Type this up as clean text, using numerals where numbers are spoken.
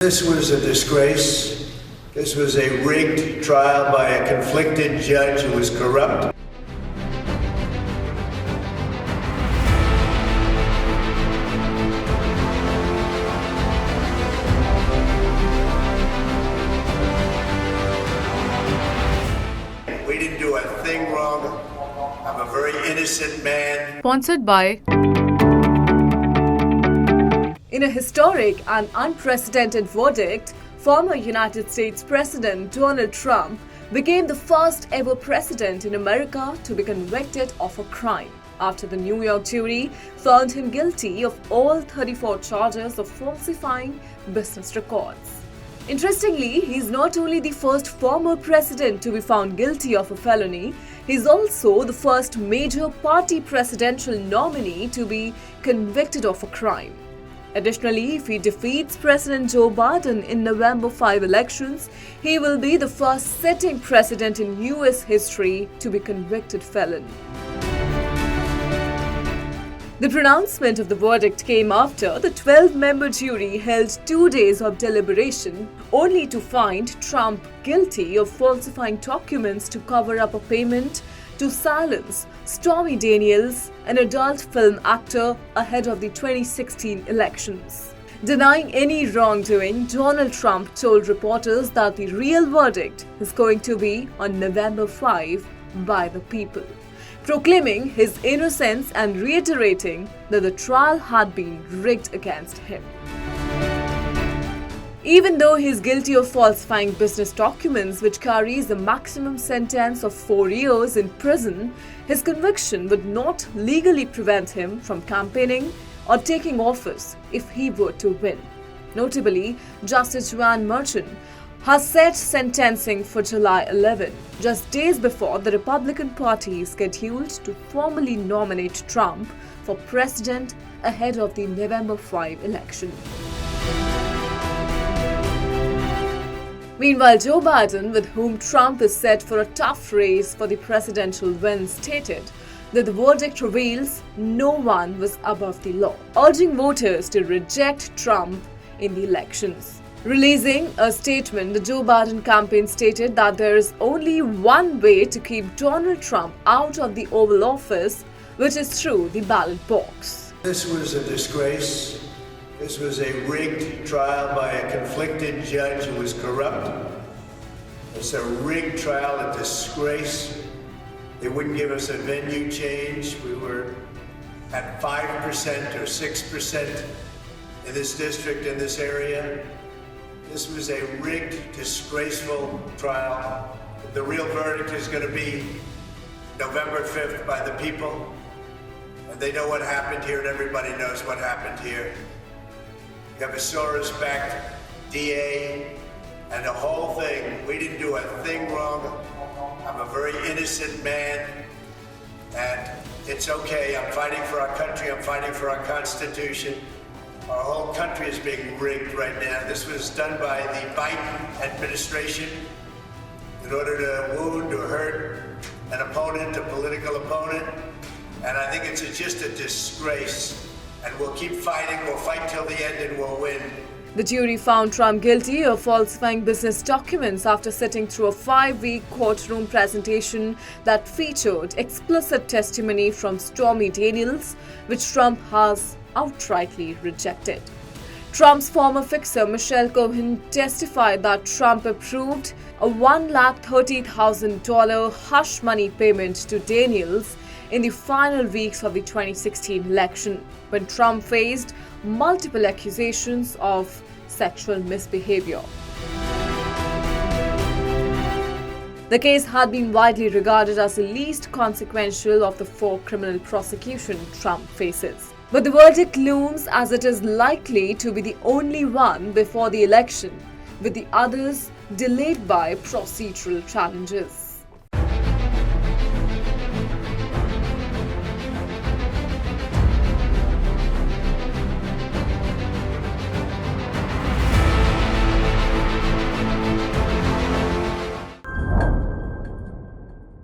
This was a disgrace. This was a rigged trial by a conflicted judge who was corrupt. We didn't do a thing wrong. I'm a very innocent man. Sponsored by. In a historic and unprecedented verdict, former United States President Donald Trump became the first ever president in America to be convicted of a crime after the New York jury found him guilty of all 34 charges of falsifying business records. Interestingly, he's not only the first former president to be found guilty of a felony, he's also the first major party presidential nominee to be convicted of a crime. Additionally, if he defeats President Joe Biden in November 5 elections, he will be the first sitting president in US history to be convicted felon. The pronouncement of the verdict came after the 12-member jury held 2 days of deliberation, only to find Trump guilty of falsifying documents to cover up a payment to silence Stormy Daniels, an adult film actor, ahead of the 2016 elections. Denying any wrongdoing, Donald Trump told reporters that the real verdict is going to be on November 5 by the people, proclaiming his innocence and reiterating that the trial had been rigged against him. Even though he is guilty of falsifying business documents, which carries a maximum sentence of 4 years in prison, his conviction would not legally prevent him from campaigning or taking office if he were to win. Notably, Justice Joan Merchan has set sentencing for July 11, just days before the Republican Party is scheduled to formally nominate Trump for president ahead of the November 5 election. Meanwhile, Joe Biden, with whom Trump is set for a tough race for the presidential win, stated that the verdict reveals no one was above the law, urging voters to reject Trump in the elections. Releasing a statement, the Joe Biden campaign stated that there is only one way to keep Donald Trump out of the Oval Office, which is through the ballot box. This was a disgrace. This was a rigged trial by a conflicted judge who was corrupt. It's a rigged trial, a disgrace. They wouldn't give us a venue change. We were at 5% or 6% in this district, in this area. This was a rigged, disgraceful trial. The real verdict is going to be November 5th by the people. And they know what happened here, and everybody knows what happened here. You have a Soros-backed DA and the whole thing. We didn't do a thing wrong. I'm a very innocent man, and it's okay. I'm fighting for our country. I'm fighting for our Constitution. Our whole country is being rigged right now. This was done by the Biden administration in order to wound or hurt an opponent, a political opponent, and I think it's just a disgrace. And we'll keep fighting, we'll fight till the end, and we'll win. The jury found Trump guilty of falsifying business documents after sitting through a 5-week courtroom presentation that featured explicit testimony from Stormy Daniels, which Trump has outrightly rejected. Trump's former fixer Michelle Cohen testified that Trump approved a $130,000 hush money payment to Daniels in the final weeks of the 2016 election, when Trump faced multiple accusations of sexual misbehavior. The case had been widely regarded as the least consequential of the 4 criminal prosecutions Trump faces. But the verdict looms as it is likely to be the only one before the election, with the others delayed by procedural challenges.